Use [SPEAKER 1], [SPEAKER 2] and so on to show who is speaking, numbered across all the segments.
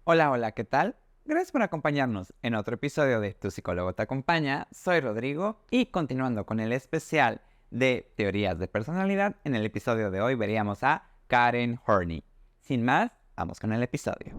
[SPEAKER 1] Hola, hola, ¿qué tal? Gracias por acompañarnos en otro episodio de Tu psicólogo te acompaña. Soy Rodrigo y continuando con el especial de teorías de personalidad, en el episodio de hoy veríamos a Karen Horney. Sin más, vamos con el episodio.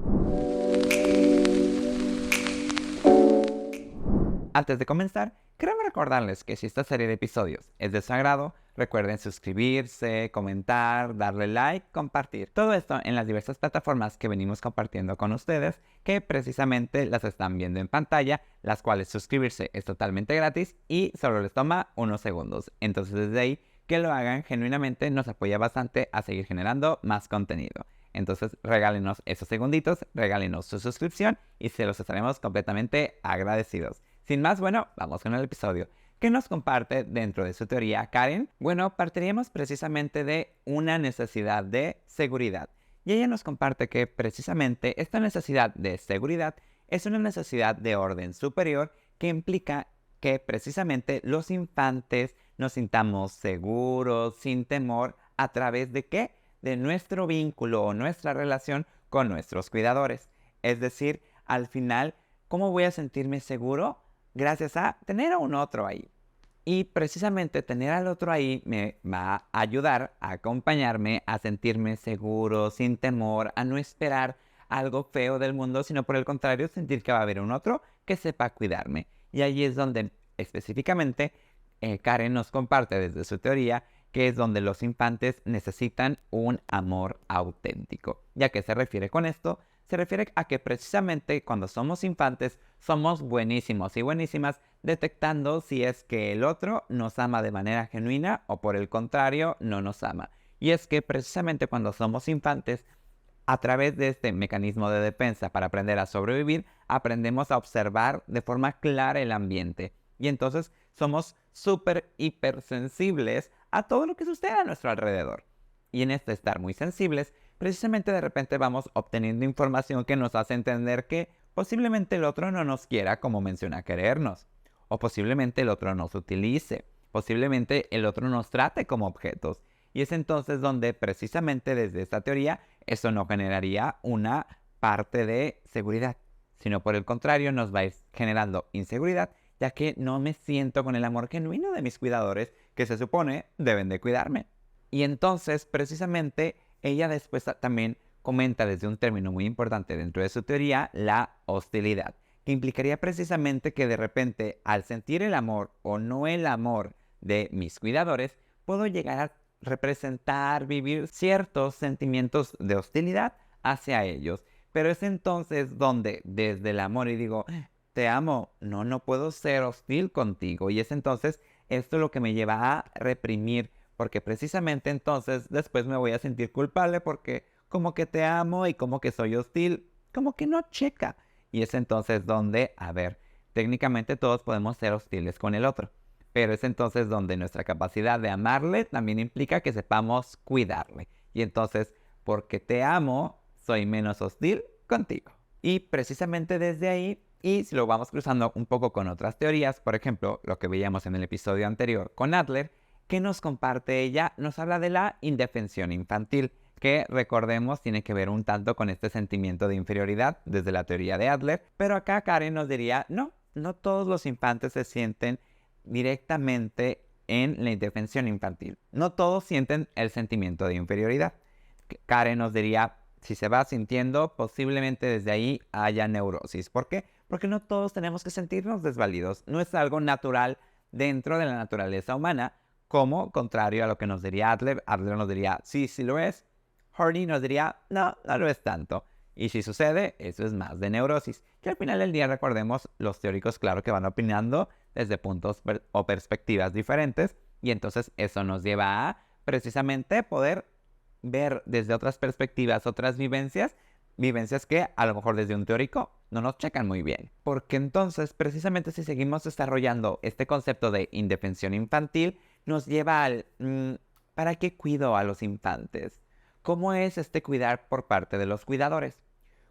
[SPEAKER 1] Antes de comenzar, queremos recordarles que si esta serie de episodios es de su agrado, recuerden suscribirse, comentar, darle like, compartir. Todo esto en las diversas plataformas que venimos compartiendo con ustedes, que precisamente las están viendo en pantalla, las cuales suscribirse es totalmente gratis y solo les toma unos segundos. Entonces desde ahí, que lo hagan genuinamente nos apoya bastante a seguir generando más contenido. Entonces regálenos esos segunditos, regálenos su suscripción y se los estaremos completamente agradecidos. Sin más, bueno, vamos con el episodio. ¿Qué nos comparte dentro de su teoría Karen? Bueno, partiríamos precisamente de una necesidad de seguridad. Y ella nos comparte que precisamente esta necesidad de seguridad es una necesidad de orden superior que implica que precisamente los infantes nos sintamos seguros, sin temor, ¿a través de qué? De nuestro vínculo o nuestra relación con nuestros cuidadores. Es decir, al final, ¿cómo voy a sentirme seguro? Gracias a tener a un otro ahí. Y precisamente tener al otro ahí me va a ayudar a acompañarme a sentirme seguro, sin temor, a no esperar algo feo del mundo, sino por el contrario, sentir que va a haber un otro que sepa cuidarme. Y ahí es donde específicamente Karen nos comparte desde su teoría que es donde los infantes necesitan un amor auténtico. ¿Y a qué se refiere con esto? Se refiere a que precisamente cuando somos infantes somos buenísimos y buenísimas detectando si es que el otro nos ama de manera genuina o por el contrario no nos ama. Y es que precisamente cuando somos infantes, a través de este mecanismo de defensa para aprender a sobrevivir, aprendemos a observar de forma clara el ambiente. Y entonces somos súper hipersensibles a todo lo que sucede a nuestro alrededor. Y en este estar muy sensibles, precisamente de repente vamos obteniendo información que nos hace entender que posiblemente el otro no nos quiera como menciona querernos. O posiblemente el otro nos utilice. Posiblemente el otro nos trate como objetos. Y es entonces donde precisamente desde esta teoría eso no generaría una parte de seguridad, sino por el contrario nos va a ir generando inseguridad, ya que no me siento con el amor genuino de mis cuidadores que se supone deben de cuidarme. Y entonces precisamente ella después también comenta desde un término muy importante dentro de su teoría, la hostilidad, que implicaría precisamente que de repente al sentir el amor o no el amor de mis cuidadores, puedo llegar a representar, vivir ciertos sentimientos de hostilidad hacia ellos. Pero es entonces donde desde el amor y digo, te amo, no puedo ser hostil contigo. Y es entonces esto lo que me lleva a reprimir, porque precisamente entonces después me voy a sentir culpable porque como que te amo y como que soy hostil, como que no checa. Y es entonces donde, a ver, técnicamente todos podemos ser hostiles con el otro. Pero es entonces donde nuestra capacidad de amarle también implica que sepamos cuidarle. Y entonces, porque te amo, soy menos hostil contigo. Y precisamente desde ahí, y si lo vamos cruzando un poco con otras teorías, por ejemplo, lo que veíamos en el episodio anterior con Adler, ¿qué nos comparte ella? Nos habla de la indefensión infantil, que recordemos tiene que ver un tanto con este sentimiento de inferioridad desde la teoría de Adler, pero acá Karen nos diría, no todos los infantes se sienten directamente en la indefensión infantil. No todos sienten el sentimiento de inferioridad. Karen nos diría, si se va sintiendo, posiblemente desde ahí haya neurosis. ¿Por qué? Porque no todos tenemos que sentirnos desvalidos. No es algo natural dentro de la naturaleza humana, como contrario a lo que nos diría Adler. Adler nos diría, sí, sí lo es. Horney nos diría, no lo es tanto. Y si sucede, eso es más de neurosis. Que al final del día, recordemos, los teóricos, claro que van opinando desde puntos o perspectivas diferentes. Y entonces eso nos lleva a precisamente poder ver desde otras perspectivas, otras vivencias, vivencias que a lo mejor desde un teórico no nos checan muy bien. Porque entonces, precisamente si seguimos desarrollando este concepto de indefensión infantil, nos lleva al ¿para qué cuido a los infantes? ¿Cómo es este cuidar por parte de los cuidadores?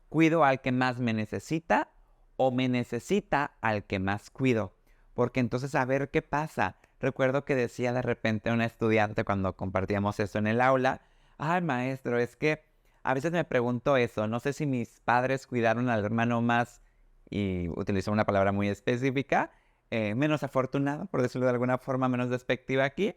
[SPEAKER 1] ¿Cuido al que más me necesita o me necesita al que más cuido? Porque entonces a ver qué pasa. Recuerdo que decía de repente una estudiante cuando compartíamos eso en el aula, ay maestro, es que A veces me pregunto eso, no sé si mis padres cuidaron al hermano más, y utilizo una palabra muy específica, menos afortunado, por decirlo de alguna forma menos despectiva aquí,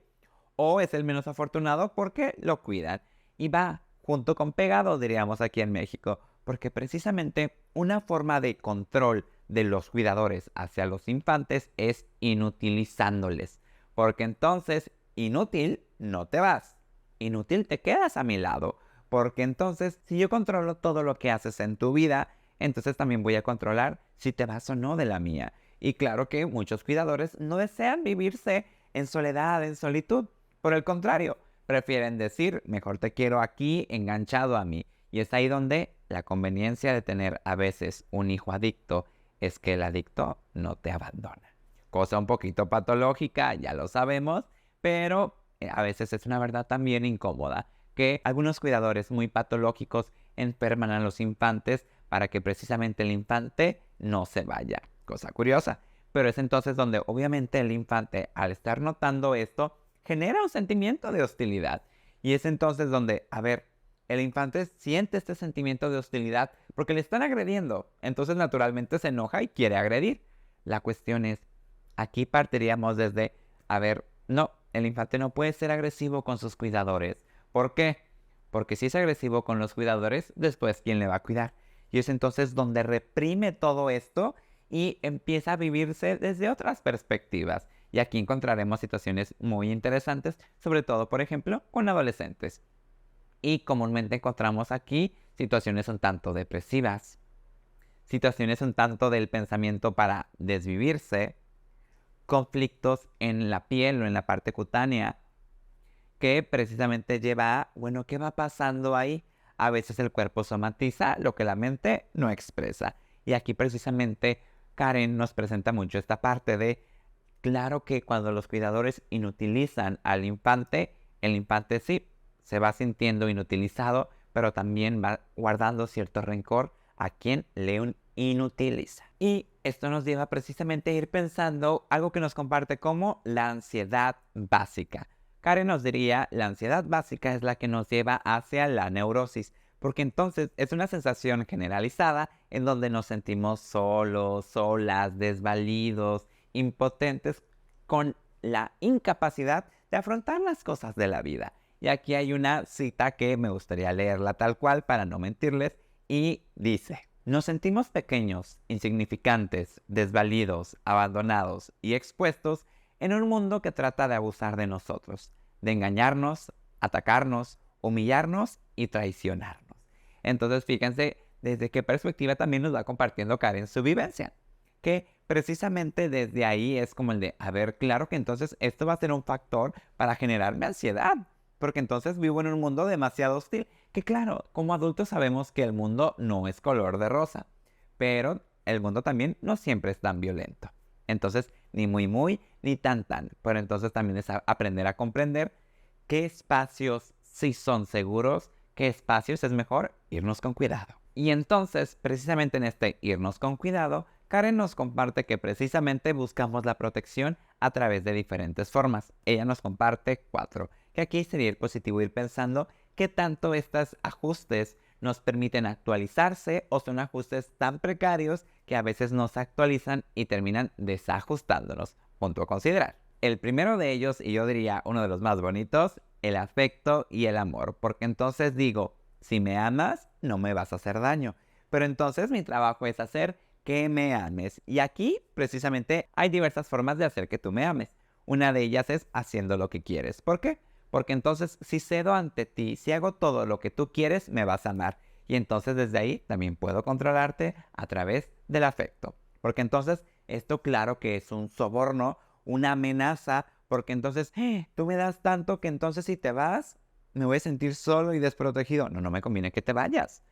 [SPEAKER 1] o es el menos afortunado porque lo cuidan. Y va junto con pegado, diríamos aquí en México, porque precisamente una forma de control de los cuidadores hacia los infantes es inutilizándoles. Porque entonces, inútil, no te vas. Inútil, te quedas a mi lado. Porque entonces, si yo controlo todo lo que haces en tu vida, entonces también voy a controlar si te vas o no de la mía. Y claro que muchos cuidadores no desean vivirse en soledad, en solitud. Por el contrario, prefieren decir, mejor te quiero aquí, enganchado a mí. Y es ahí donde la conveniencia de tener a veces un hijo adicto es que el adicto no te abandona. Cosa un poquito patológica, ya lo sabemos, pero a veces es una verdad también incómoda, que algunos cuidadores muy patológicos enferman a los infantes para que precisamente el infante no se vaya. Cosa curiosa. Pero es entonces donde obviamente el infante, al estar notando esto, genera un sentimiento de hostilidad. Y es entonces donde, a ver, el infante siente este sentimiento de hostilidad porque le están agrediendo. Entonces naturalmente se enoja y quiere agredir. La cuestión es, aquí partiríamos desde, a ver, no, el infante no puede ser agresivo con sus cuidadores. ¿Por qué? Porque si es agresivo con los cuidadores, después ¿quién le va a cuidar? Y es entonces donde reprime todo esto y empieza a vivirse desde otras perspectivas. Y aquí encontraremos situaciones muy interesantes, sobre todo, por ejemplo, con adolescentes. Y comúnmente encontramos aquí situaciones un tanto depresivas, situaciones un tanto del pensamiento para desvivirse, conflictos en la piel o en la parte cutánea, que precisamente lleva a, bueno, ¿qué va pasando ahí? A veces el cuerpo somatiza lo que la mente no expresa. Y aquí precisamente Karen nos presenta mucho esta parte de, claro que cuando los cuidadores inutilizan al infante, el infante sí se va sintiendo inutilizado, pero también va guardando cierto rencor a quien le inutiliza. Y esto nos lleva precisamente a ir pensando algo que nos comparte como la ansiedad básica. Karen nos diría, la ansiedad básica es la que nos lleva hacia la neurosis, porque entonces es una sensación generalizada en donde nos sentimos solos, solas, desvalidos, impotentes, con la incapacidad de afrontar las cosas de la vida. Y aquí hay una cita que me gustaría leerla tal cual para no mentirles, y dice: nos sentimos pequeños, insignificantes, desvalidos, abandonados y expuestos en un mundo que trata de abusar de nosotros, de engañarnos, atacarnos, humillarnos y traicionarnos. Entonces fíjense desde qué perspectiva también nos va compartiendo Karen su vivencia, que precisamente desde ahí es como el de, a ver, claro que entonces esto va a ser un factor para generarme ansiedad, porque entonces vivo en un mundo demasiado hostil, que claro, como adultos sabemos que el mundo no es color de rosa, pero el mundo también no siempre es tan violento. Entonces, ni muy, ni tan, pero entonces también es aprender a comprender qué espacios sí son seguros, qué espacios es mejor irnos con cuidado. Y entonces, precisamente en este irnos con cuidado, Karen nos comparte que precisamente buscamos la protección a través de diferentes formas. Ella nos comparte 4, que aquí sería el positivo ir pensando qué tanto estos ajustes nos permiten actualizarse o son ajustes tan precarios que a veces no se actualizan y terminan desajustándonos. Punto a considerar. El primero de ellos, y yo diría uno de los más bonitos, el afecto y el amor, porque entonces digo, si me amas, no me vas a hacer daño, pero entonces mi trabajo es hacer que me ames. Y aquí, precisamente, hay diversas formas de hacer que tú me ames. Una de ellas es haciendo lo que quieres. ¿Por qué? Porque entonces, si cedo ante ti, si hago todo lo que tú quieres, me vas a amar. Y entonces desde ahí también puedo controlarte a través del afecto. Porque entonces, esto claro que es un soborno, una amenaza, porque entonces, tú me das tanto que entonces si te vas, me voy a sentir solo y desprotegido. No, no me conviene que te vayas.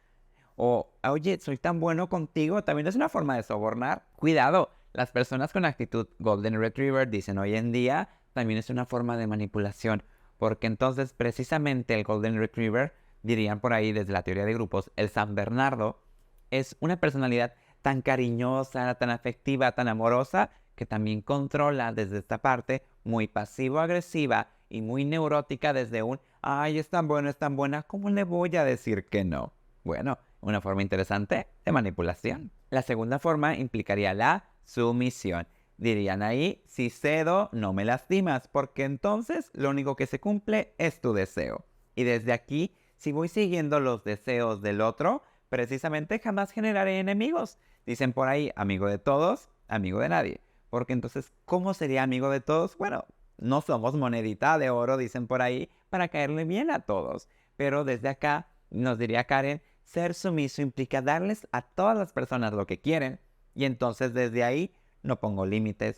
[SPEAKER 1] O, oye, soy tan bueno contigo, también es una forma de sobornar. Cuidado, las personas con actitud Golden Retriever dicen hoy en día, también es una forma de manipulación. Porque entonces precisamente el Golden Retriever, dirían por ahí desde la teoría de grupos, el San Bernardo, es una personalidad tan cariñosa, tan afectiva, tan amorosa, que también controla desde esta parte muy pasivo-agresiva y muy neurótica desde un Ay, es tan bueno, es tan buena, ¿cómo le voy a decir que no? Bueno, una forma interesante de manipulación. La segunda forma implicaría la sumisión. Dirían ahí, si cedo, no me lastimas, porque entonces lo único que se cumple es tu deseo. Y desde aquí, si voy siguiendo los deseos del otro, precisamente jamás generaré enemigos. Dicen por ahí, amigo de todos, amigo de nadie. Porque entonces, ¿cómo sería amigo de todos? Bueno, no somos monedita de oro, dicen por ahí, para caerle bien a todos. Pero desde acá, nos diría Karen, ser sumiso implica darles a todas las personas lo que quieren. Y entonces desde ahí no pongo límites,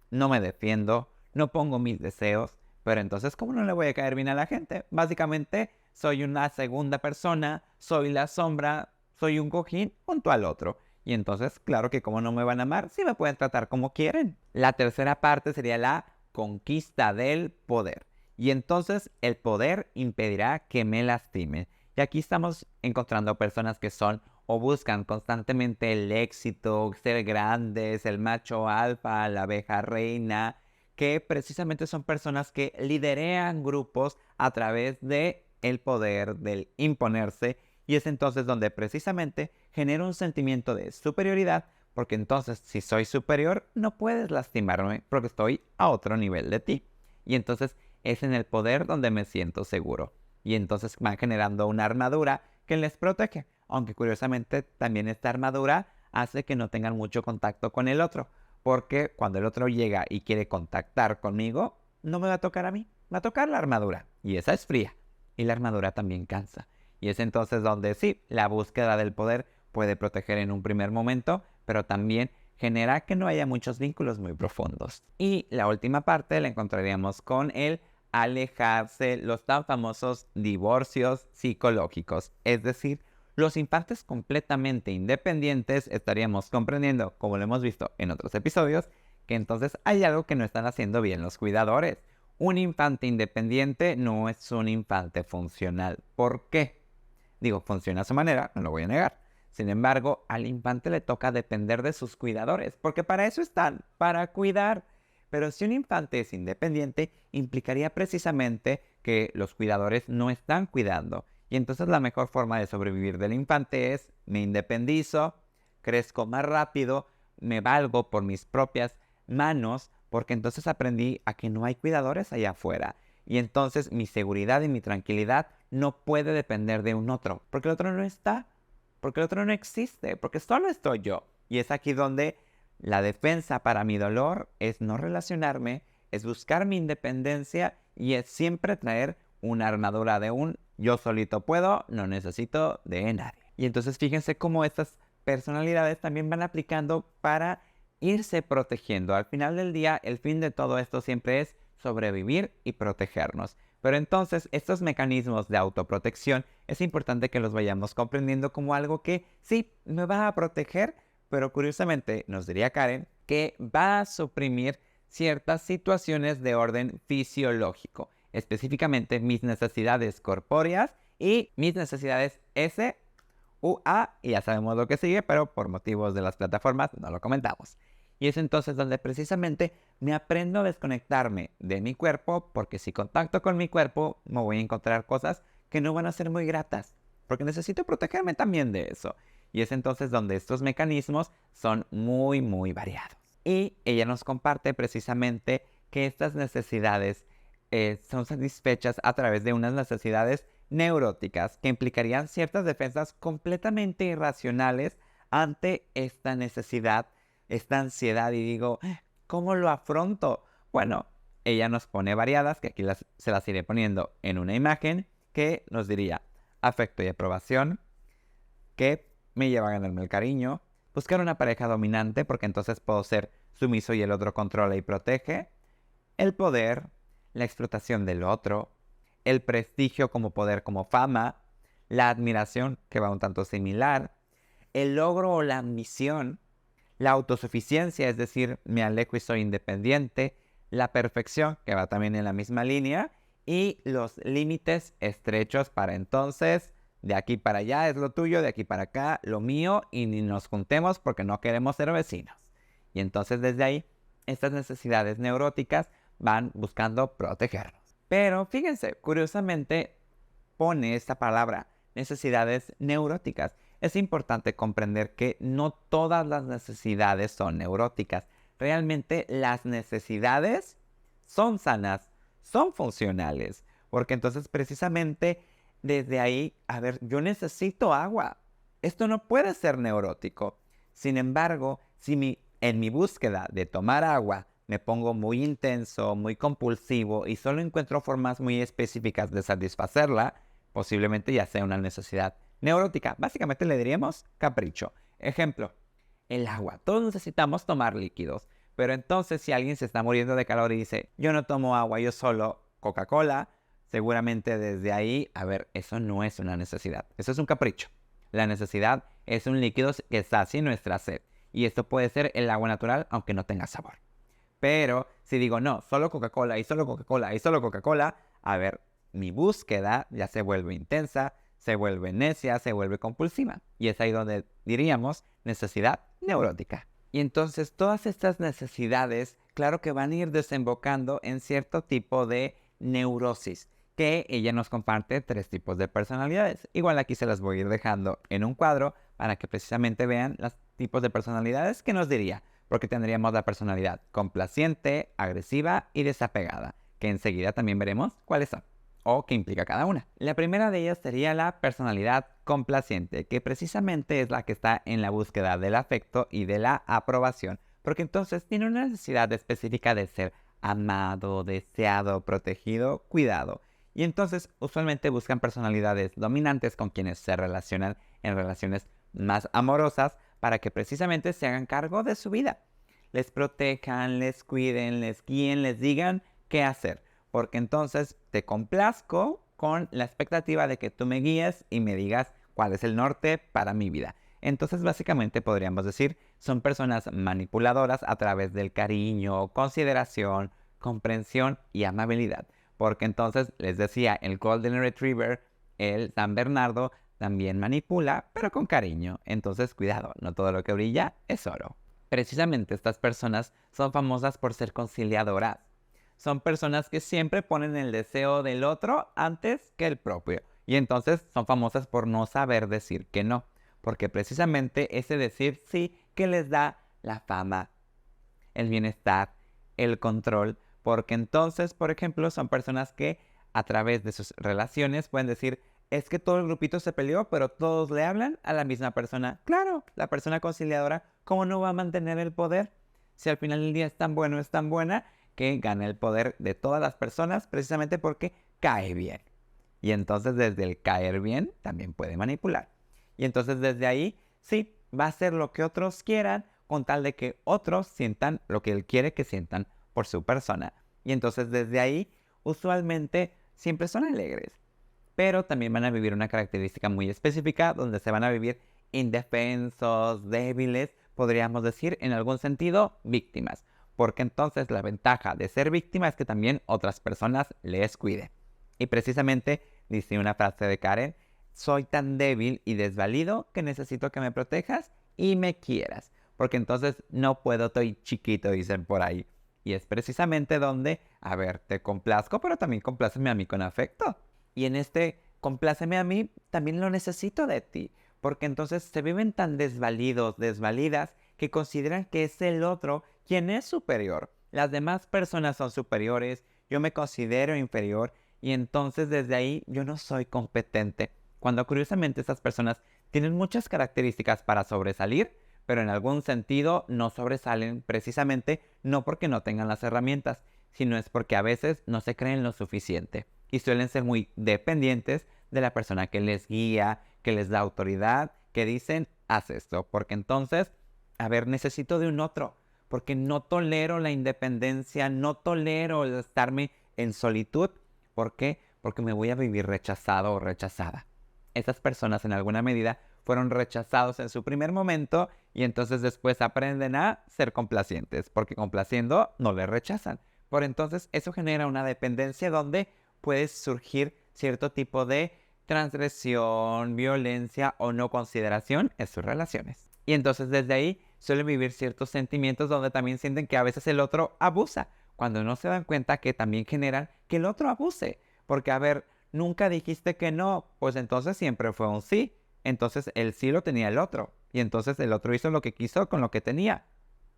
[SPEAKER 1] no me defiendo, no pongo mis deseos. Pero entonces, ¿cómo no le voy a caer bien a la gente? Básicamente, soy una segunda persona, soy la sombra, soy un cojín junto al otro. Y entonces, claro que como no me van a amar, sí me pueden tratar como quieren. La tercera parte sería la conquista del poder. Y entonces el poder impedirá que me lastimen. Y aquí estamos encontrando personas que son o buscan constantemente el éxito, ser grandes, el macho alfa, la abeja reina, que precisamente son personas que liderean grupos a través de el poder, del imponerse, y es entonces donde precisamente genera un sentimiento de superioridad, porque entonces si soy superior no puedes lastimarme porque estoy a otro nivel de ti. Y entonces es en el poder donde me siento seguro. Y entonces van generando una armadura que les protege, aunque curiosamente también esta armadura hace que no tengan mucho contacto con el otro, porque cuando el otro llega y quiere contactar conmigo, no me va a tocar a mí, va a tocar la armadura, y esa es fría, y la armadura también cansa. Y es entonces donde sí, la búsqueda del poder puede proteger en un primer momento, pero también genera que no haya muchos vínculos muy profundos. Y la última parte la encontraríamos con el alejarse, los tan famosos divorcios psicológicos. Es decir, los infantes completamente independientes estaríamos comprendiendo, como lo hemos visto en otros episodios, que entonces hay algo que no están haciendo bien los cuidadores. Un infante independiente no es un infante funcional. ¿Por qué? Digo, funciona a su manera, no lo voy a negar. Sin embargo, al infante le toca depender de sus cuidadores, porque para eso están, para cuidar. Pero si un infante es independiente, implicaría precisamente que los cuidadores no están cuidando. Y entonces la mejor forma de sobrevivir del infante es, me independizo, crezco más rápido, me valgo por mis propias manos, porque entonces aprendí a que no hay cuidadores allá afuera. Y entonces mi seguridad y mi tranquilidad no puede depender de un otro, porque el otro no está, porque el otro no existe, porque solo estoy yo. Y es aquí donde la defensa para mi dolor es no relacionarme, es buscar mi independencia y es siempre traer una armadura de un yo solito puedo, no necesito de nadie. Y entonces fíjense cómo estas personalidades también van aplicando para irse protegiendo. Al final del día, el fin de todo esto siempre es sobrevivir y protegernos. Pero entonces estos mecanismos de autoprotección es importante que los vayamos comprendiendo como algo que sí me va a proteger, pero curiosamente nos diría Karen que va a suprimir ciertas situaciones de orden fisiológico, específicamente mis necesidades corpóreas y mis necesidades S, U, A, y ya sabemos lo que sigue, pero por motivos de las plataformas no lo comentamos. Y es entonces donde precisamente me aprendo a desconectarme de mi cuerpo, porque si contacto con mi cuerpo me voy a encontrar cosas que no van a ser muy gratas, porque necesito protegerme también de eso. Y es entonces donde estos mecanismos son muy variados. Y ella nos comparte precisamente que estas necesidades son satisfechas a través de unas necesidades neuróticas que implicarían ciertas defensas completamente irracionales ante esta necesidad, esta ansiedad. Y digo, ¿cómo lo afronto? Bueno, ella nos pone variadas, que aquí se las iré poniendo en una imagen, que nos diría afecto y aprobación, que me lleva a ganarme el cariño, buscar una pareja dominante, porque entonces puedo ser sumiso y el otro controla y protege, el poder, la explotación del otro, el prestigio como poder, como fama, la admiración, que va un tanto similar, el logro o la ambición, la autosuficiencia, es decir, me alejo y soy independiente, la perfección, que va también en la misma línea, y los límites estrechos para entonces, de aquí para allá es lo tuyo, de aquí para acá lo mío, y ni nos juntemos porque no queremos ser vecinos. Y entonces desde ahí, estas necesidades neuróticas van buscando protegernos. Pero fíjense, curiosamente pone esta palabra, necesidades neuróticas. Es importante comprender que no todas las necesidades son neuróticas. Realmente las necesidades son sanas, son funcionales. Porque entonces precisamente desde ahí, a ver, yo necesito agua. Esto no puede ser neurótico. Sin embargo, si en mi búsqueda de tomar agua me pongo muy intenso, muy compulsivo y solo encuentro formas muy específicas de satisfacerla, posiblemente ya sea una necesidad neurótica. Básicamente le diríamos capricho. Ejemplo, el agua. Todos necesitamos tomar líquidos. Pero entonces si alguien se está muriendo de calor y dice, yo no tomo agua, yo solo Coca-Cola, seguramente desde ahí, a ver, eso no es una necesidad. Eso es un capricho. La necesidad es un líquido que sacia nuestra sed. Y esto puede ser el agua natural, aunque no tenga sabor. Pero si digo, no, solo Coca-Cola y solo Coca-Cola y solo Coca-Cola, a ver, mi búsqueda ya se vuelve intensa, se vuelve necia, se vuelve compulsiva. Y es ahí donde diríamos necesidad neurótica. Y entonces todas estas necesidades, claro que van a ir desembocando en cierto tipo de neurosis, que ella nos comparte 3 tipos de personalidades. Igual aquí se las voy a ir dejando en un cuadro para que precisamente vean los tipos de personalidades que nos diría. Porque tendríamos la personalidad complaciente, agresiva y desapegada, que enseguida también veremos cuáles son o qué implica cada una. La primera de ellas sería la personalidad complaciente, que precisamente es la que está en la búsqueda del afecto y de la aprobación, porque entonces tiene una necesidad específica de ser amado, deseado, protegido, cuidado. Y entonces usualmente buscan personalidades dominantes con quienes se relacionan en relaciones más amorosas para que precisamente se hagan cargo de su vida. Les protejan, les cuiden, les guíen, les digan qué hacer. Porque entonces te complazco con la expectativa de que tú me guíes y me digas cuál es el norte para mi vida. Entonces básicamente podríamos decir, son personas manipuladoras a través del cariño, consideración, comprensión y amabilidad. Porque entonces les decía, el Golden Retriever, el San Bernardo, también manipula, pero con cariño. Entonces cuidado, no todo lo que brilla es oro. Precisamente estas personas son famosas por ser conciliadoras. Son personas que siempre ponen el deseo del otro antes que el propio. Y entonces son famosas por no saber decir que no. Porque precisamente ese decir sí que les da la fama, el bienestar, el control. Porque entonces, por ejemplo, son personas que a través de sus relaciones pueden decir, es que todo el grupito se peleó, pero todos le hablan a la misma persona. Claro, la persona conciliadora, ¿cómo no va a mantener el poder? Si al final del día es tan bueno, es tan buena, que gana el poder de todas las personas precisamente porque cae bien. Y entonces desde el caer bien también puede manipular. Y entonces desde ahí, sí, va a hacer lo que otros quieran con tal de que otros sientan lo que él quiere que sientan por su persona. Y entonces desde ahí, usualmente siempre son alegres. Pero también van a vivir una característica muy específica donde se van a vivir indefensos, débiles, podríamos decir en algún sentido víctimas. Porque entonces la ventaja de ser víctima es que también otras personas les cuiden. Y precisamente dice una frase de Karen, soy tan débil y desvalido que necesito que me protejas y me quieras. Porque entonces no puedo, estoy chiquito, dicen por ahí. Y es precisamente donde, a ver, te complazco, pero también compláceme a mí con afecto. Y en este compláceme a mí, también lo necesito de ti. Porque entonces se viven tan desvalidos, desvalidas, que consideran que es el otro quien es superior. Las demás personas son superiores, yo me considero inferior y entonces desde ahí yo no soy competente. Cuando curiosamente estas personas tienen muchas características para sobresalir, pero en algún sentido no sobresalen precisamente no porque no tengan las herramientas, sino es porque a veces no se creen lo suficiente y suelen ser muy dependientes de la persona que les guía, que les da autoridad, que dicen, haz esto, porque entonces, a ver, necesito de un otro, porque no tolero la independencia, no tolero el estarme en solitud. ¿Por qué? Porque me voy a vivir rechazado o rechazada. Esas personas en alguna medida fueron rechazados en su primer momento y entonces después aprenden a ser complacientes, porque complaciendo no les rechazan. Por entonces eso genera una dependencia donde puede surgir cierto tipo de transgresión, violencia o no consideración en sus relaciones. Y entonces desde ahí suelen vivir ciertos sentimientos donde también sienten que a veces el otro abusa, cuando no se dan cuenta que también generan que el otro abuse. Porque, a ver, nunca dijiste que no, pues entonces siempre fue un sí. Entonces el sí lo tenía el otro. Y entonces el otro hizo lo que quiso con lo que tenía.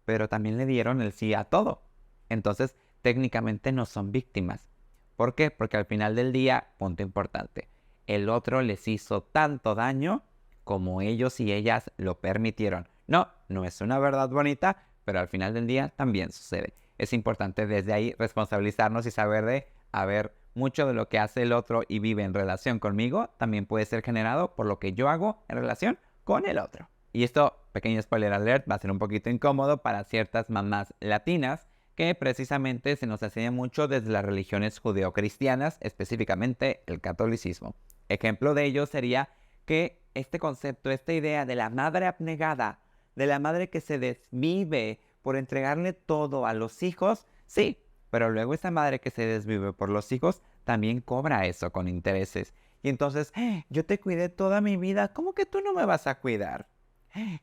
[SPEAKER 1] Pero también le dieron el sí a todo. Entonces, técnicamente no son víctimas. ¿Por qué? Porque al final del día, punto importante, el otro les hizo tanto daño como ellos y ellas lo permitieron. No, no es una verdad bonita, pero al final del día también sucede. Es importante desde ahí responsabilizarnos y saber de, a ver, mucho de lo que hace el otro y vive en relación conmigo también puede ser generado por lo que yo hago en relación con el otro. Y esto, pequeño spoiler alert, va a ser un poquito incómodo para ciertas mamás latinas que precisamente se nos enseña mucho desde las religiones judeocristianas, específicamente el catolicismo. Ejemplo de ello sería que este concepto, esta idea de la madre abnegada, de la madre que se desvive por entregarle todo a los hijos, sí, pero luego esa madre que se desvive por los hijos también cobra eso con intereses. Y entonces, yo te cuidé toda mi vida, ¿cómo que tú no me vas a cuidar?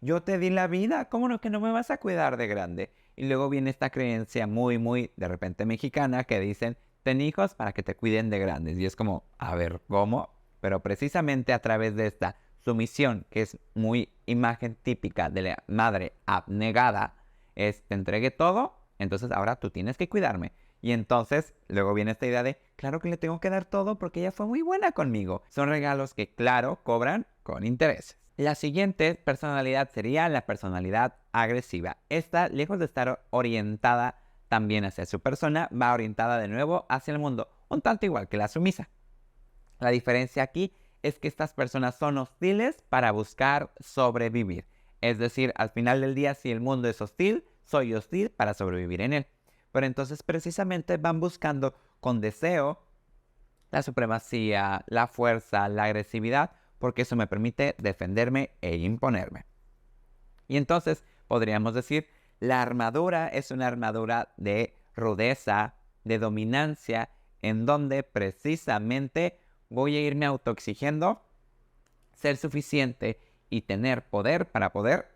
[SPEAKER 1] Yo te di la vida, ¿cómo no que no me vas a cuidar de grande? Y luego viene esta creencia muy, de repente mexicana, que dicen, ten hijos para que te cuiden de grandes. Y es como, a ver, ¿cómo? Pero precisamente a través de esta sumisión, que es muy imagen típica de la madre abnegada, es, te entregué todo, entonces ahora tú tienes que cuidarme. Y entonces luego viene esta idea de, claro que le tengo que dar todo porque ella fue muy buena conmigo. Son regalos que, claro, cobran con intereses. La siguiente personalidad sería la personalidad agresiva. Esta, lejos de estar orientada también hacia su persona, va orientada de nuevo hacia el mundo, un tanto igual que la sumisa. La diferencia aquí es que estas personas son hostiles para buscar sobrevivir. Es decir, al final del día, si el mundo es hostil, soy hostil para sobrevivir en él. Pero entonces precisamente van buscando con deseo la supremacía, la fuerza, la agresividad, porque eso me permite defenderme e imponerme. Y entonces podríamos decir, la armadura es una armadura de rudeza, de dominancia, en donde precisamente voy a irme autoexigiendo ser suficiente y tener poder para poder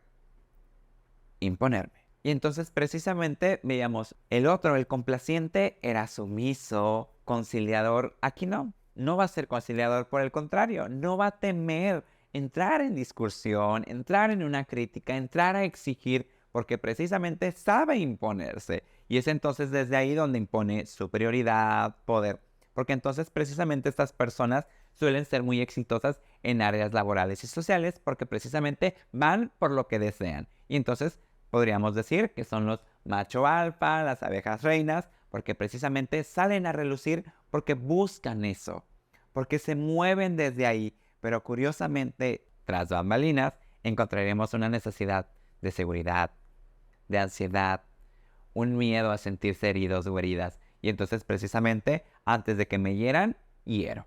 [SPEAKER 1] imponerme. Y entonces precisamente veíamos, el otro, el complaciente, era sumiso, conciliador. Aquí no va a ser conciliador, por el contrario, no va a temer entrar en discusión, entrar en una crítica, entrar a exigir, porque precisamente sabe imponerse. Y es entonces desde ahí donde impone superioridad, poder. Porque entonces precisamente estas personas suelen ser muy exitosas en áreas laborales y sociales porque precisamente van por lo que desean. Y entonces podríamos decir que son los macho alfa, las abejas reinas, porque precisamente salen a relucir porque buscan eso, porque se mueven desde ahí. Pero curiosamente, tras bambalinas, encontraremos una necesidad de seguridad, de ansiedad, un miedo a sentirse heridos o heridas. Y entonces precisamente, antes de que me hieran, hiero.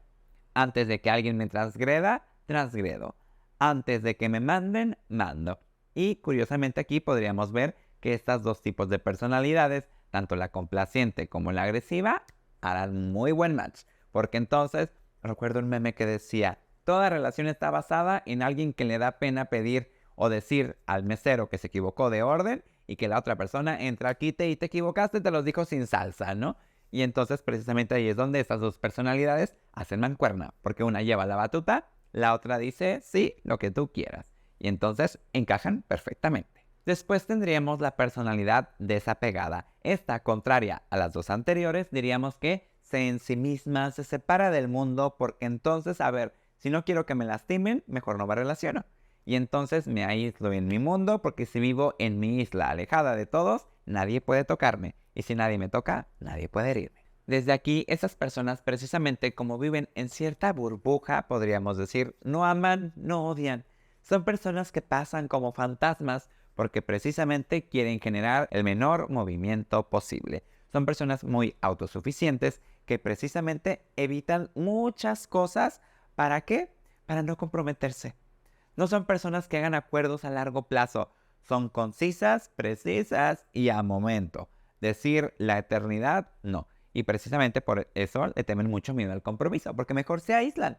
[SPEAKER 1] Antes de que alguien me transgreda, transgredo. Antes de que me manden, mando. Y curiosamente aquí podríamos ver que estas dos tipos de personalidades, tanto la complaciente como la agresiva, harán muy buen match. Porque entonces, recuerdo un meme que decía, toda relación está basada en alguien que le da pena pedir o decir al mesero que se equivocó de orden y que la otra persona entra, quite y te equivocaste, te los dijo sin salsa, ¿no? Y entonces precisamente ahí es donde estas dos personalidades hacen mancuerna, porque una lleva la batuta, la otra dice, sí, lo que tú quieras. Y entonces encajan perfectamente. Después tendríamos la personalidad desapegada. Esta, contraria a las dos anteriores, diríamos que se ensimisma, se separa del mundo, porque entonces, a ver, si no quiero que me lastimen, mejor no me relaciono. Y entonces me aíslo en mi mundo, porque si vivo en mi isla alejada de todos, nadie puede tocarme. Y si nadie me toca, nadie puede herirme. Desde aquí, esas personas, precisamente como viven en cierta burbuja, podríamos decir, no aman, no odian. Son personas que pasan como fantasmas porque precisamente quieren generar el menor movimiento posible. Son personas muy autosuficientes que precisamente evitan muchas cosas. ¿Para qué? Para no comprometerse. No son personas que hagan acuerdos a largo plazo. Son concisas, precisas y a momento. Decir la eternidad, no. Y precisamente por eso le temen mucho miedo al compromiso, porque mejor se aíslan.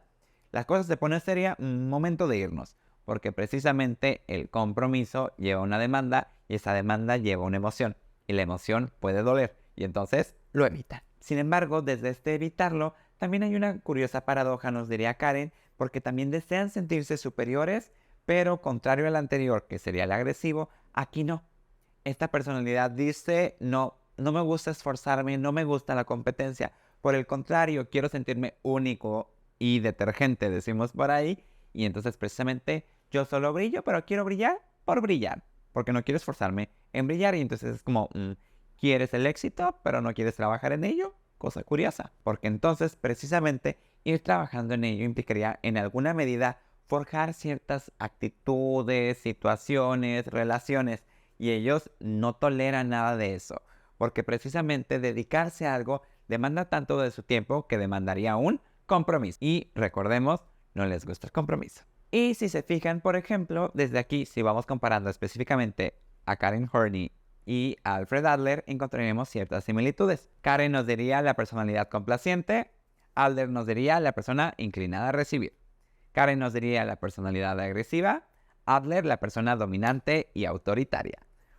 [SPEAKER 1] Las cosas se ponen serias, momento de irnos. Porque precisamente el compromiso lleva una demanda y esa demanda lleva una emoción. Y la emoción puede doler. y entonces lo evitan. Sin embargo, desde este evitarlo, también hay una curiosa paradoja, nos diría Karen, porque también desean sentirse superiores, pero contrario al anterior, que sería el agresivo, aquí no. Esta personalidad dice, no, no me gusta esforzarme, no me gusta la competencia. Por el contrario, quiero sentirme único y detergente, decimos por ahí. Y entonces precisamente yo solo brillo, pero quiero brillar por brillar. Porque no quiero esforzarme en brillar. Y entonces es como, quieres el éxito, pero no quieres trabajar en ello. Cosa curiosa. Porque entonces precisamente ir trabajando en ello implicaría en alguna medida forjar ciertas actitudes, situaciones, relaciones. Y ellos no toleran nada de eso, porque precisamente dedicarse a algo demanda tanto de su tiempo que demandaría un compromiso. Y recordemos, no les gusta el compromiso. Y si se fijan, por ejemplo, desde aquí, si vamos comparando específicamente a Karen Horney y a Alfred Adler, encontraremos ciertas similitudes. Karen nos diría la personalidad complaciente, Adler nos diría la persona inclinada a recibir. Karen nos diría la personalidad agresiva, Adler la persona dominante y autoritaria.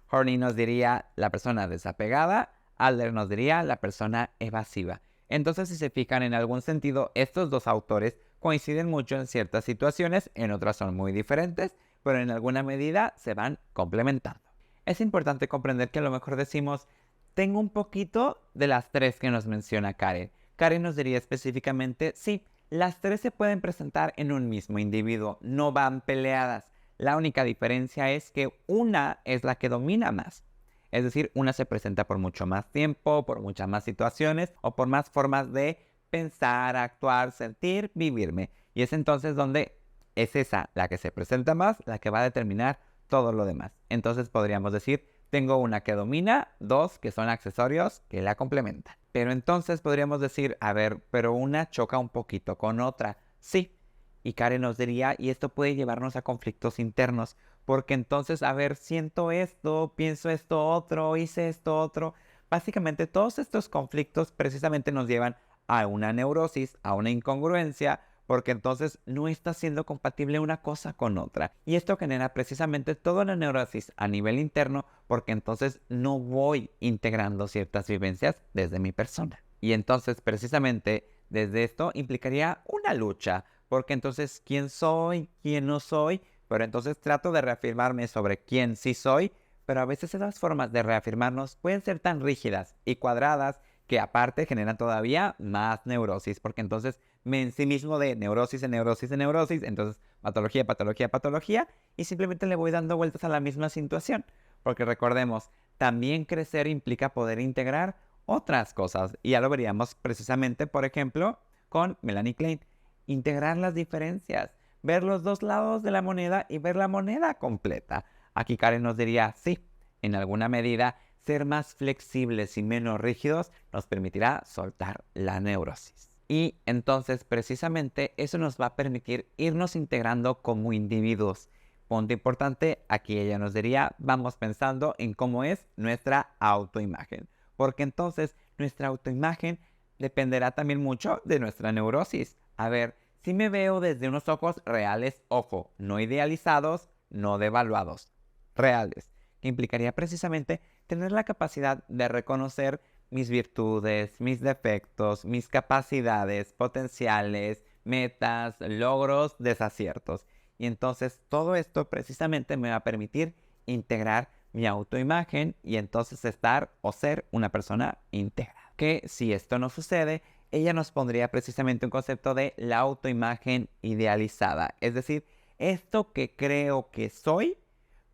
[SPEAKER 1] Horney nos diría la persona desapegada, Adler nos diría la persona evasiva. Entonces, si se fijan en algún sentido, estos dos autores coinciden mucho en ciertas situaciones, en otras son muy diferentes, pero en alguna medida se van complementando. Es importante comprender que a lo mejor decimos, tengo un poquito de las tres que nos menciona Karen. Karen nos diría específicamente, sí, las tres se pueden presentar en un mismo individuo, no van peleadas. La única diferencia es que una es la que domina más. Es decir, una se presenta por mucho más tiempo, por muchas más situaciones o por más formas de pensar, actuar, sentir, vivirme. Y es entonces donde es esa la que se presenta más, la que va a determinar todo lo demás. Entonces podríamos decir, tengo una que domina, dos que son accesorios que la complementan. Pero entonces podríamos decir, a ver, pero una choca un poquito con otra. Sí. Y Karen nos diría, y esto puede llevarnos a conflictos internos, porque entonces, a ver, siento esto, pienso esto otro, hice esto otro. Básicamente todos estos conflictos precisamente nos llevan a una neurosis, a una incongruencia, porque entonces no está siendo compatible una cosa con otra. Y esto genera precisamente toda una neurosis a nivel interno, porque entonces no voy integrando ciertas vivencias desde mi persona. Y entonces precisamente desde esto implicaría una lucha, porque entonces quién soy, quién no soy, pero entonces trato de reafirmarme sobre quién sí soy, pero a veces esas formas de reafirmarnos pueden ser tan rígidas y cuadradas que aparte generan todavía más neurosis, porque entonces me en sí mismo de neurosis en neurosis en neurosis, entonces patología, patología, patología, y simplemente le voy dando vueltas a la misma situación, porque recordemos, también crecer implica poder integrar otras cosas, y ya lo veríamos precisamente, por ejemplo, con Melanie Klein, integrar las diferencias, ver los dos lados de la moneda y ver la moneda completa. Aquí Karen nos diría, sí, en alguna medida, ser más flexibles y menos rígidos nos permitirá soltar la neurosis. Y entonces precisamente eso nos va a permitir irnos integrando como individuos. Punto importante, aquí ella nos diría, vamos pensando en cómo es nuestra autoimagen. Porque entonces nuestra autoimagen dependerá también mucho de nuestra neurosis. A ver, si me veo desde unos ojos reales, ojo, no idealizados, no devaluados, reales, que implicaría precisamente tener la capacidad de reconocer mis virtudes, mis defectos, mis capacidades, potenciales, metas, logros, desaciertos. Y entonces todo esto precisamente me va a permitir integrar mi autoimagen y entonces estar o ser una persona íntegra. Que si esto no sucede, ella nos pondría precisamente un concepto de la autoimagen idealizada. Es decir, esto que creo que soy,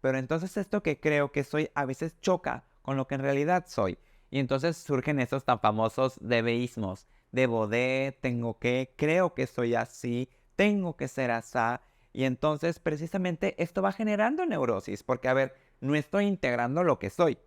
[SPEAKER 1] pero entonces esto que creo que soy a veces choca con lo que en realidad soy. Y entonces surgen esos tan famosos debeísmos. Debo de, tengo que, creo que soy así, tengo que ser asá. Y entonces precisamente esto va generando neurosis. Porque a ver, no estoy integrando lo que soy.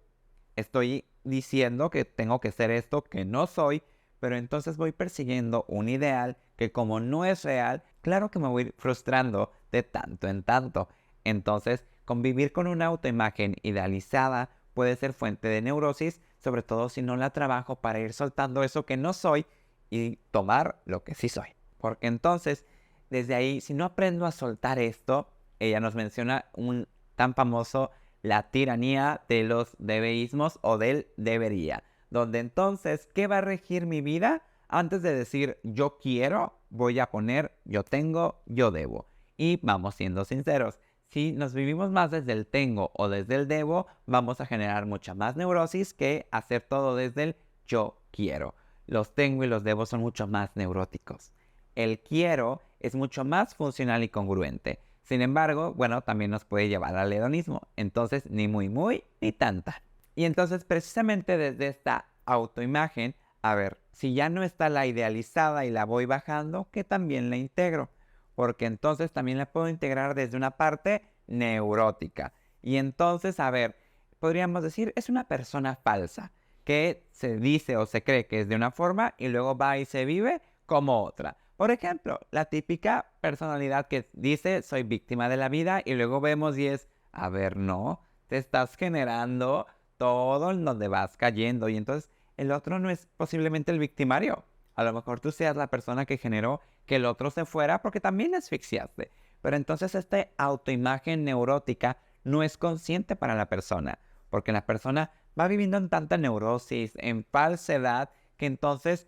[SPEAKER 1] Estoy diciendo que tengo que ser esto que no soy, pero entonces voy persiguiendo un ideal que como no es real, claro que me voy frustrando de tanto en tanto. Entonces, convivir con una autoimagen idealizada puede ser fuente de neurosis, sobre todo si no la trabajo para ir soltando eso que no soy y tomar lo que sí soy. Porque entonces, desde ahí, si no aprendo a soltar esto, ella nos menciona un tan famoso la tiranía de los debeísmos o del debería. donde entonces, ¿qué va a regir mi vida? Antes de decir yo quiero, voy a poner yo tengo, yo debo. Y vamos siendo sinceros, si nos vivimos más desde el tengo o desde el debo, vamos a generar mucha más neurosis que hacer todo desde el yo quiero. Los tengo y los debo son mucho más neuróticos. El quiero es mucho más funcional y congruente. Sin embargo, bueno, también nos puede llevar al hedonismo. Entonces, ni muy, ni tanta. Y entonces, precisamente desde esta autoimagen, a ver, si ya no está la idealizada y la voy bajando, que también la integro. Porque entonces también la puedo integrar desde una parte neurótica. Y entonces, a ver, podríamos decir, es una persona falsa, que se dice o se cree que es de una forma y luego va y se vive como otra. Por ejemplo, la típica personalidad que dice soy víctima de la vida y luego vemos y es, a ver, no, te estás generando todo en donde vas cayendo y entonces el otro no es posiblemente el victimario. A lo mejor tú seas la persona que generó que el otro se fuera porque también le asfixiaste. Pero entonces esta autoimagen neurótica no es consciente para la persona, porque la persona va viviendo en tanta neurosis, en falsedad, que entonces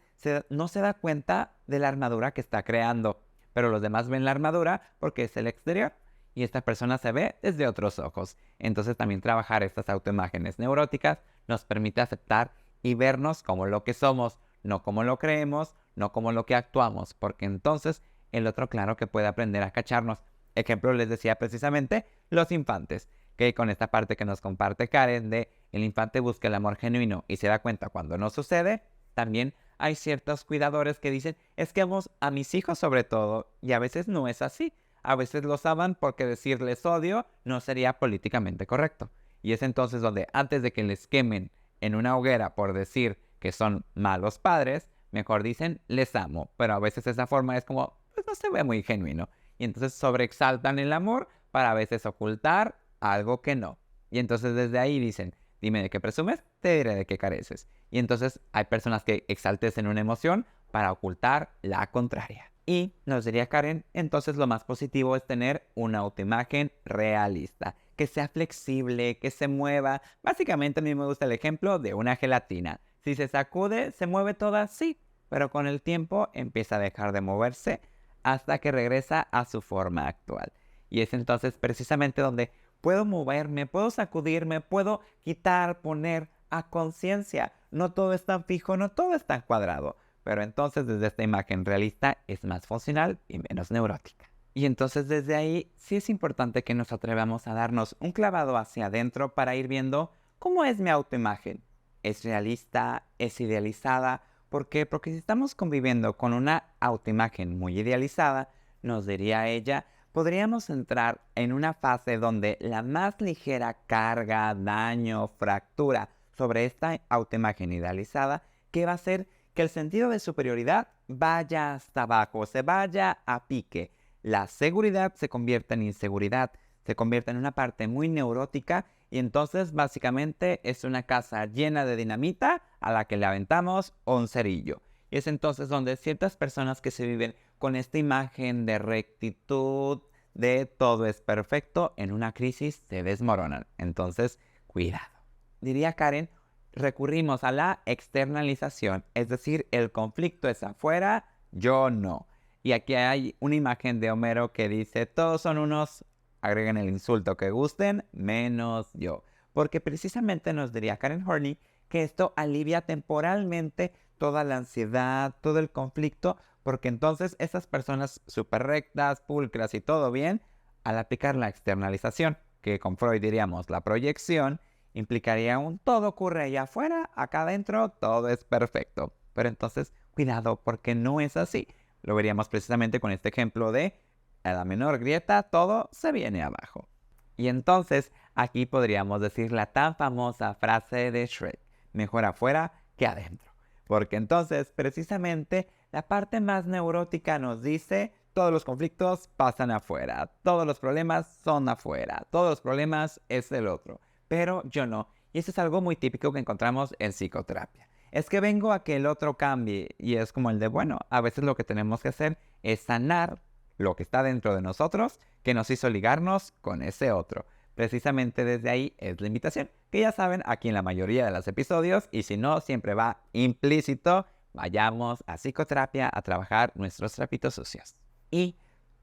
[SPEAKER 1] no se da cuenta de la armadura que está creando. Pero los demás ven la armadura porque es el exterior. Y esta persona se ve desde otros ojos. Entonces también trabajar estas autoimágenes neuróticas nos permite aceptar y vernos como lo que somos, no como lo creemos, no como lo que actuamos, porque entonces el otro claro que puede aprender a cacharnos. Ejemplo les decía precisamente los infantes, que con esta parte que nos comparte Karen de el infante busca el amor genuino y se da cuenta cuando no sucede, también hay ciertos cuidadores que dicen, es que amo a mis hijos sobre todo, y a veces no es así. A veces los aman porque decirles odio no sería políticamente correcto. Y es entonces donde antes de que les quemen en una hoguera por decir que son malos padres, mejor dicen les amo. Pero a veces esa forma es como, pues no se ve muy genuino. Y entonces sobreexaltan el amor para a veces ocultar algo que no. Y entonces desde ahí dicen, dime de qué presumes, te diré de qué careces. Y entonces hay personas que exaltecen una emoción para ocultar la contraria. Y nos diría Karen, entonces lo más positivo es tener una autoimagen realista, que sea flexible, que se mueva. Básicamente a mí me gusta el ejemplo de una gelatina. Si se sacude, se mueve toda así, pero con el tiempo empieza a dejar de moverse hasta que regresa a su forma actual. Y es entonces precisamente donde puedo moverme, puedo sacudirme, puedo quitar, poner a conciencia. No todo es tan fijo, no todo es tan cuadrado. Pero entonces desde esta imagen realista es más funcional y menos neurótica. Y entonces desde ahí sí es importante que nos atrevamos a darnos un clavado hacia adentro para ir viendo cómo es mi autoimagen. ¿Es realista? ¿Es idealizada? ¿Por qué? Porque si estamos conviviendo con una autoimagen muy idealizada, nos diría ella, podríamos entrar en una fase donde la más ligera carga, daño, fractura sobre esta autoimagen idealizada, que va a ser que el sentido de superioridad vaya hasta abajo, se vaya a pique. La seguridad se convierte en inseguridad, se convierte en una parte muy neurótica y entonces básicamente es una casa llena de dinamita a la que le aventamos un cerillo. Y es entonces donde ciertas personas que se viven con esta imagen de rectitud, de todo es perfecto, en una crisis se desmoronan. Entonces, cuidado. Diría Karen, recurrimos a la externalización, es decir, el conflicto es afuera, yo no. Y aquí hay una imagen de Homero que dice, todos son unos, agreguen el insulto que gusten, menos yo. Porque precisamente nos diría Karen Horney que esto alivia temporalmente toda la ansiedad, todo el conflicto, porque entonces esas personas súper rectas, pulcras y todo bien, al aplicar la externalización, que con Freud diríamos la proyección, implicaría un todo ocurre allá afuera, acá adentro todo es perfecto. Pero entonces, cuidado, porque no es así. Lo veríamos precisamente con este ejemplo de a la menor grieta todo se viene abajo. Y entonces, aquí podríamos decir la tan famosa frase de Shrek, mejor afuera que adentro. Porque entonces, precisamente, la parte más neurótica nos dice, todos los conflictos pasan afuera, todos los problemas son afuera, todos los problemas es el otro. Pero yo no. Y eso es algo muy típico que encontramos en psicoterapia. Es que vengo a que el otro cambie y es como el de, bueno, a veces lo que tenemos que hacer es sanar lo que está dentro de nosotros que nos hizo ligarnos con ese otro. Precisamente desde ahí es la invitación, que ya saben aquí en la mayoría de los episodios, y si no, siempre va implícito, vayamos a psicoterapia a trabajar nuestros trapitos sucios. Y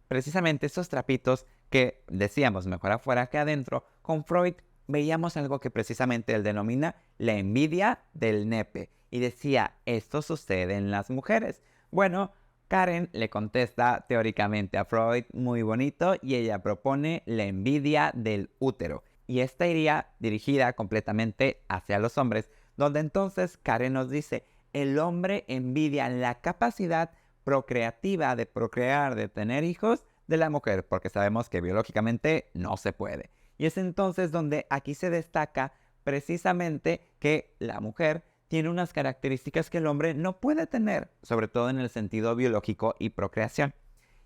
[SPEAKER 1] precisamente estos trapitos que decíamos mejor afuera que adentro, con Freud veíamos algo que precisamente él denomina la envidia del nepe. Y decía, esto sucede en las mujeres. Bueno, Karen le contesta teóricamente a Freud muy bonito y ella propone la envidia del útero. Y esta iría dirigida completamente hacia los hombres, donde entonces Karen nos dice, el hombre envidia la capacidad procreativa de procrear, de tener hijos de la mujer, porque sabemos que biológicamente no se puede. Y es entonces donde aquí se destaca precisamente que la mujer tiene unas características que el hombre no puede tener, sobre todo en el sentido biológico y procreación.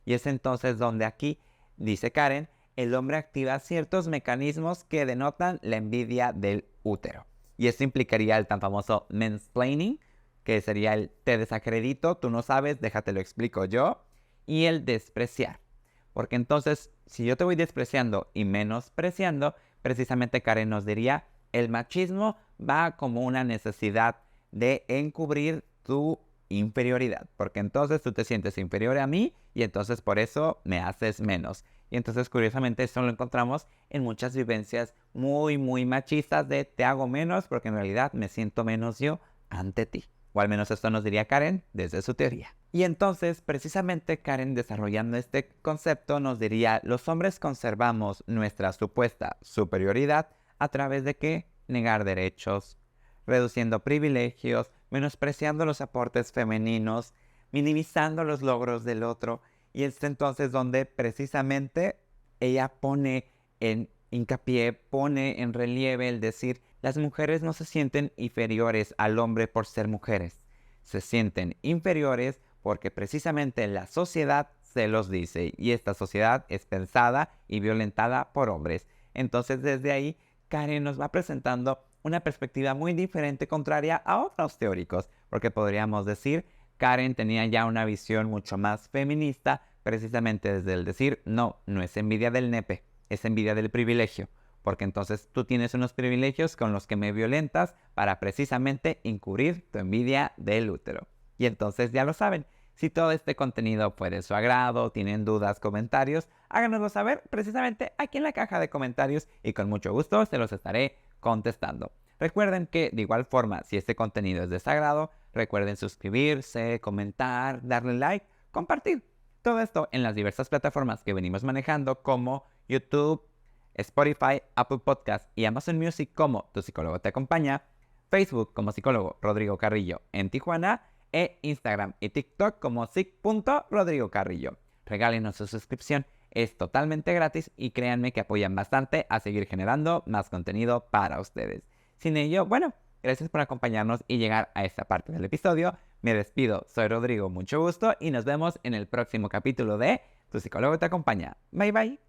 [SPEAKER 1] Y es entonces donde aquí, dice Karen, el hombre activa ciertos mecanismos que denotan la envidia del útero. Y esto implicaría el tan famoso mansplaining, que sería el te desacredito, tú no sabes, déjate lo explico yo, y el despreciar. Porque entonces, si yo te voy despreciando y menospreciando, precisamente Karen nos diría, el machismo va como una necesidad de encubrir tu inferioridad. Porque entonces tú te sientes inferior a mí y entonces por eso me haces menos. Y entonces curiosamente esto lo encontramos en muchas vivencias muy machistas de te hago menos porque en realidad me siento menos yo ante ti. O al menos esto nos diría Karen desde su teoría. Y entonces, precisamente Karen, desarrollando este concepto, nos diría, los hombres conservamos nuestra supuesta superioridad a través de ¿qué? Negar derechos, reduciendo privilegios, menospreciando los aportes femeninos, minimizando los logros del otro. Y es entonces donde precisamente ella pone en hincapié, pone en relieve el decir, las mujeres no se sienten inferiores al hombre por ser mujeres. Se sienten inferiores porque precisamente la sociedad se los dice y esta sociedad es pensada y violentada por hombres. Entonces desde ahí Karen nos va presentando una perspectiva muy diferente contraria a otros teóricos, porque podríamos decir Karen tenía ya una visión mucho más feminista precisamente desde el decir no es envidia del nepe, es envidia del privilegio. Porque entonces tú tienes unos privilegios con los que me violentas para precisamente encubrir tu envidia del útero. Y entonces ya lo saben, si todo este contenido fue de su agrado, tienen dudas, comentarios, háganoslo saber precisamente aquí en la caja de comentarios y con mucho gusto se los estaré contestando. Recuerden que de igual forma, si este contenido es de su agrado, recuerden suscribirse, comentar, darle like, compartir. Todo esto en las diversas plataformas que venimos manejando como YouTube, Spotify, Apple Podcast y Amazon Music como Tu Psicólogo Te Acompaña, Facebook como Psicólogo Rodrigo Carrillo en Tijuana e Instagram y TikTok como psic.rodrigocarrillo. Regálenos su suscripción, es totalmente gratis y créanme que apoyan bastante a seguir generando más contenido para ustedes. Sin ello, bueno, gracias por acompañarnos y llegar a esta parte del episodio. Me despido, soy Rodrigo, mucho gusto y nos vemos en el próximo capítulo de Tu Psicólogo Te Acompaña. Bye bye.